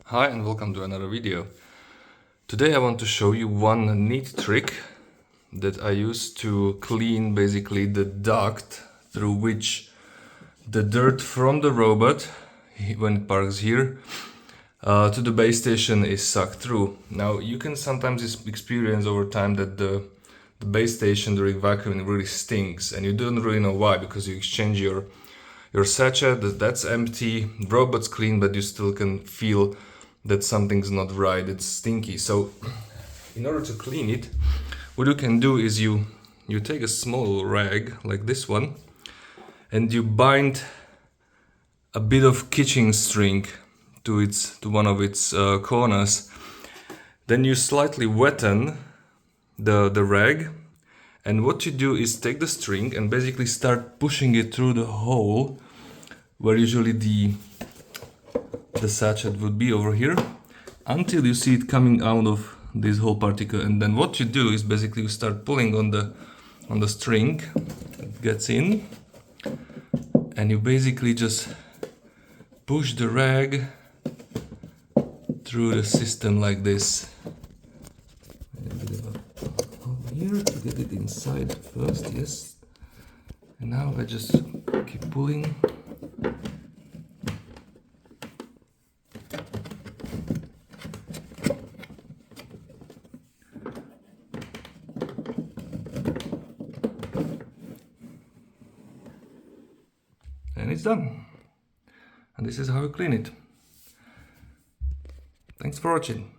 Hi and welcome to another video. Today I want to show you one neat trick that I use to clean basically the duct through which the dirt from the robot, when it parks here, to the base station is sucked through. Now you can sometimes experience over time that the base station during vacuuming really stinks, and you don't really know why, because you exchange your sachet, that's empty, robot's clean, but you still can feel that something's not right, it's stinky. So in order to clean it, what you can do is you take a small rag like this one and you bind a bit of kitchen string to one of its corners. Then you slightly wetten the rag, and what you do is take the string and basically start pushing it through the hole where usually the sachet would be over here, until you see it coming out of this whole particle. And then what you do is basically you start pulling on the string, it gets in, and you basically just push the rag through the system like this. A bit of a over here to get it inside first, yes. And now I just keep pulling. And it's done. And this is how you clean it. Thanks for watching.